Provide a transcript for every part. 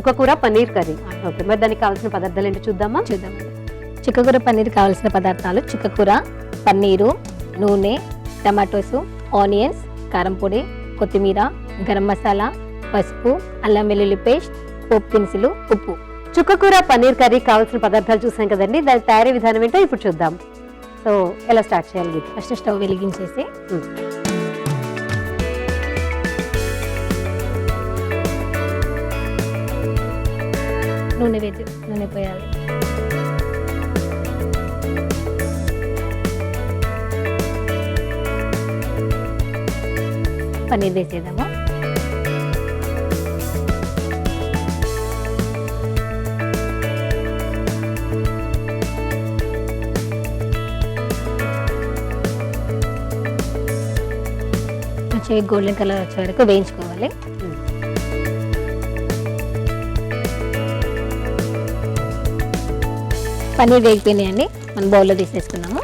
చుక్కకూర paneer curry. Okay, మరి దానికి కావాల్సిన పదార్థాలు ఏంటో చూద్దామా? చూద్దామండి. చుక్కకూర పన్నీర్ కావాల్సిన పదార్థాలు: చుక్కకూర, పన్నీరు, నూనె, టమాటోసు, ఆనియన్స్, కారం పొడి, కొత్తిమీర, గరం మసాలా, పసుపు, అల్లం వెల్లుల్లి పేస్ట్, పోపు దినుసులు, ఉప్పు. చుక్కకూర పన్నీర్ కర్రీ కావాల్సిన పదార్థాలు చూసాం కదండి. దాని తయారీ విధానం ఏంటో ఇప్పుడు చూద్దాం. సో ఎలా స్టార్ట్ చేయాలి? ఫస్ట్ స్టవ్ వెలిగించేసి నూనె పోయాలి. పన్నీర్ వేసేద్దాము. మంచిగా గోల్డెన్ కలర్ వచ్చే వరకు వేయించుకోవాలి. పన్నీర్ వేగిపోయినాయండి, మనం బౌల్లో తీసేసుకున్నాము.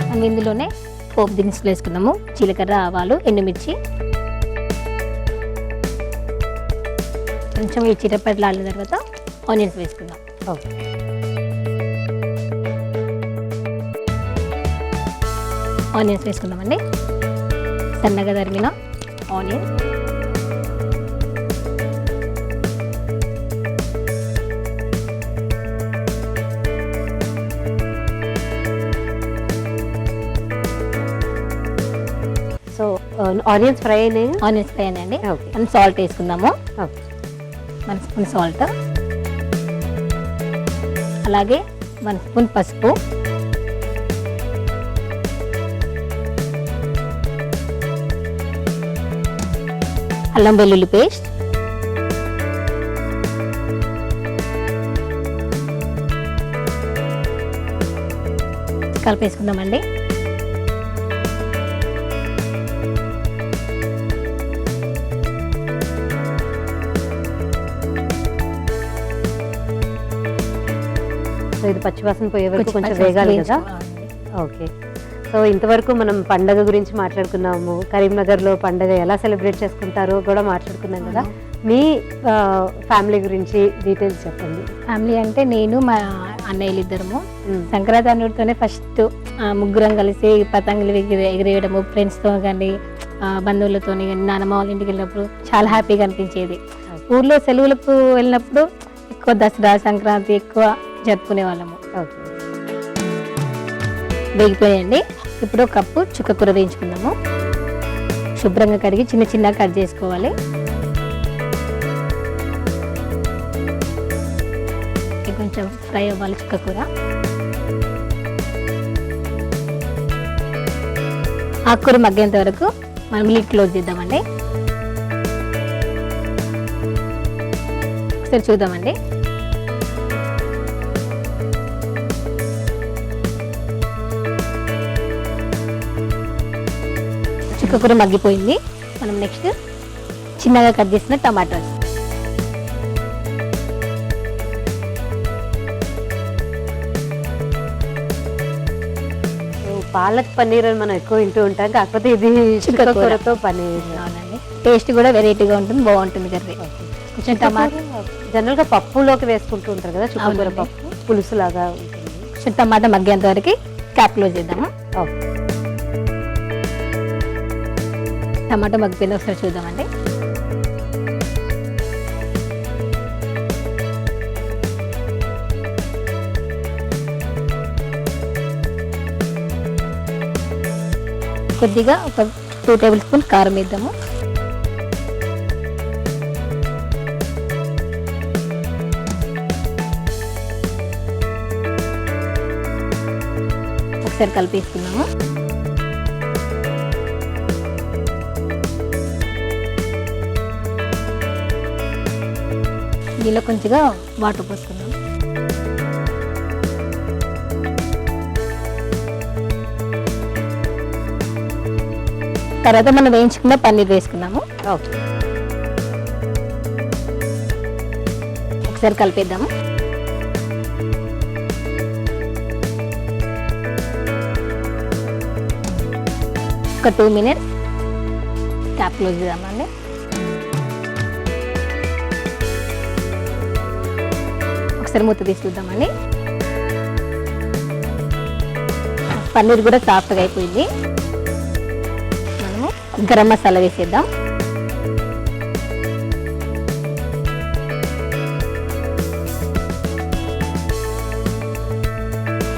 మనం ఇందులోనే పోపు దినుసులు వేసుకున్నాము. జీలకర్ర, ఆవాలు, ఎండుమిర్చి. కొంచెం ఈ చిరపట్లాడిన తర్వాత ఆనియన్స్ వేసుకుందాం. ఓకే, ఆనియన్స్ వేసుకుందామండి. సన్నగా తరిగిన ఆనియన్, సో ఆనియన్స్ ఫ్రై అయినాయి. ఆనియన్స్ ఫ్రై అయినాయండి. ఓకే, మనం సాల్ట్ వేసుకుందాము. ఓకే, 1 స్పూన్ సాల్ట్, అలాగే 1 స్పూన్ పసుపు, అల్లం వెల్లుల్లి పేస్ట్, కలిపేసుకుందామండి. సో ఇది పచ్చివాసన పోయే వరకు కొంచెం వేగాలి కదా? ఓకే, సో ఇంతవరకు మనం పండగ గురించి మాట్లాడుకున్నాము. కరీంనగర్లో పండగ ఎలా సెలబ్రేట్ చేసుకుంటారో కూడా మాట్లాడుకున్నాం కదా. మీ ఫ్యామిలీ గురించి డీటెయిల్స్ చెప్పండి. ఫ్యామిలీ అంటే నేను, మా అన్నయ్యలు ఇద్దరము. సంక్రాంతి అన్నిటితోనే ఫస్ట్ ముగ్గురం కలిసి పతంగులు ఎగిరేయడము, ఫ్రెండ్స్తో కానీ బంధువులతో కానీ, నాన్నమ్మ వాళ్ళ ఇంటికి వెళ్ళినప్పుడు చాలా హ్యాపీగా అనిపించేది. ఊర్లో సెలవులకు వెళ్ళినప్పుడు ఎక్కువ దసరా, సంక్రాంతి ఎక్కువ జరుపుకునే వాళ్ళము. ఓకే, వేగిపోయాయండి. ఇప్పుడు 1 కప్పు చుక్కకూర వేయించుకుందాము. శుభ్రంగా కడిగి చిన్న చిన్న కట్ చేసుకోవాలి. కొంచెం ఫ్రై అవ్వాలి చుక్కకూర. ఆకుకూర మగ్గేంత వరకు మనం లిడ్ క్లోజ్ చేద్దామండి. ఒకసారి చూద్దామండి. చుక్కకూర మగ్గిపోయింది. మనం నెక్స్ట్ చిన్నగా కట్ చేసిన టమాటోస్, పాలక్ పన్నీర్ అని మనం ఎక్కువ వింటూ ఉంటాం, కాకపోతే ఇది చుక్కకూరతో పన్నీర్. అవునండి, టేస్ట్ కూడా వెరైటీగా ఉంటుంది, బాగుంటుంది కర్రీ. కొంచెం టమాటా జనరల్గా పప్పులోకి వేసుకుంటూ ఉంటారు కదా, చుక్కకూర పప్పు పులుసు లాగా ఉంటుంది. కొంచెం టమాటా మగ్గేంత వరకు క్యాప్ క్లోజ్ చేద్దాము. ఓకే, టమాటా మగ్గిపోయింది, ఒకసారి చూద్దామండి. కొద్దిగా ఒక 2 టేబుల్ స్పూన్ కారం వేద్దాము. ఒకసారి కలిపేసుకున్నాము. దీనిలో కొంచెంగా వాటర్ పోసుకుందాం. తర్వాత మనం వేయించుకున్న పన్నీర్ వేసుకున్నాము. ఓకే, ఒకసారి కలిపేద్దాము. ఒక 2 minutes క్యాప్ క్లోజ్ చేద్దామండి. ఒకసారి మూత తీసి చూద్దామండి. పన్నీర్ కూడా సాఫ్ట్గా అయిపోయింది. మనము గరం మసాలా వేసేద్దాం.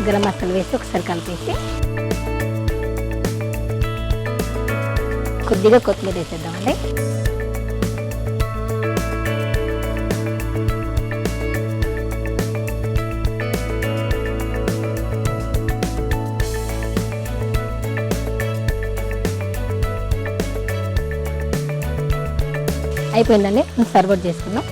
గరం మసాలా వేసి ఒకసారి కలిపేసి కొద్దిగా కొత్తిమీర వేసేద్దామండి. అయిపోయిందండి, సర్వ్ అవుట్ చేసుకుందాం.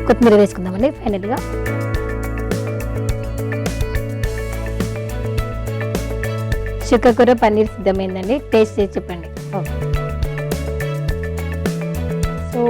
కొత్తిమీర వేసుకుందామండి ఫైనల్గా. చుక్కకూర పన్నీర్ సిద్ధమైందండి. టేస్ట్ చేసి చెప్పండి. సో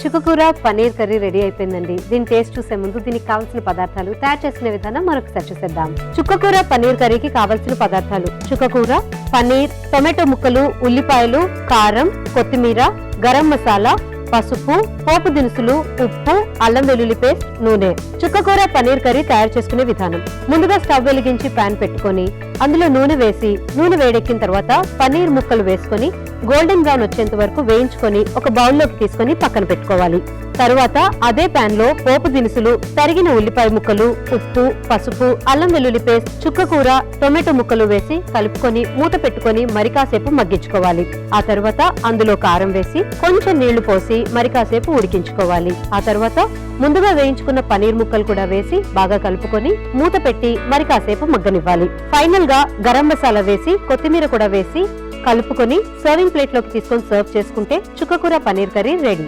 చుక్కకూర పన్నీర్ కర్రీ రెడీ అయిపోయిందండి. దీని టేస్ట్ చూసే ముందు దీనికి కావాల్సిన పదార్థాలు, తయారు చేసుకునే విధానం మరొకసారి చూసేద్దాం. చుక్కకూర పన్నీర్ కర్రీకి కావాల్సిన పదార్థాలు: చుక్కకూర, పన్నీర్, టొమాటో ముక్కలు, ఉల్లిపాయలు, కారం, కొత్తిమీర, గరం మసాలా, పసుపు, పోపు దినుసులు, ఉప్పు, అల్లం వెల్లుల్లి పేస్ట్, నూనె. చుక్కకూర పన్నీర్ కర్రీ తయారు చేసుకునే విధానం: ముందుగా స్టవ్ వెలిగించి పాన్ పెట్టుకొని అందులో నూనె వేసి, నూనె వేడెక్కిన తర్వాత పన్నీర్ ముక్కలు వేసుకొని గోల్డెన్ బ్రౌన్ వచ్చేంత వరకు వేయించుకొని ఒక బౌల్లోకి తీసుకొని పక్కన పెట్టుకోవాలి. తరువాత అదే పాన్ లో పోపు దినుసులు, తరిగిన ఉల్లిపాయ ముక్కలు, ఉప్పు, పసుపు, అల్లం వెల్లుల్లి పేస్ట్, చుక్కకూర, టొమాటో ముక్కలు వేసి కలుపుకొని మూత పెట్టుకొని మరికాసేపు మగ్గించుకోవాలి. ఆ తర్వాత అందులో కారం వేసి కొంచెం నీళ్లు పోసి మరికాసేపు ఉడికించుకోవాలి. ఆ తర్వాత ముందుగా వేయించుకున్న పన్నీర్ ముక్కలు కూడా వేసి బాగా కలుపుకొని మూత పెట్టి మరికాసేపు మగ్గనివ్వాలి. ఫైనల్ గా గరం మసాలా వేసి కొత్తిమీర కూడా వేసి కలుపుకొని సర్వింగ్ ప్లేట్ లోకి తీసుకొని సర్వ్ చేసుకుంటే చుక్కకూర పన్నీర్ కర్రీ రెడీ.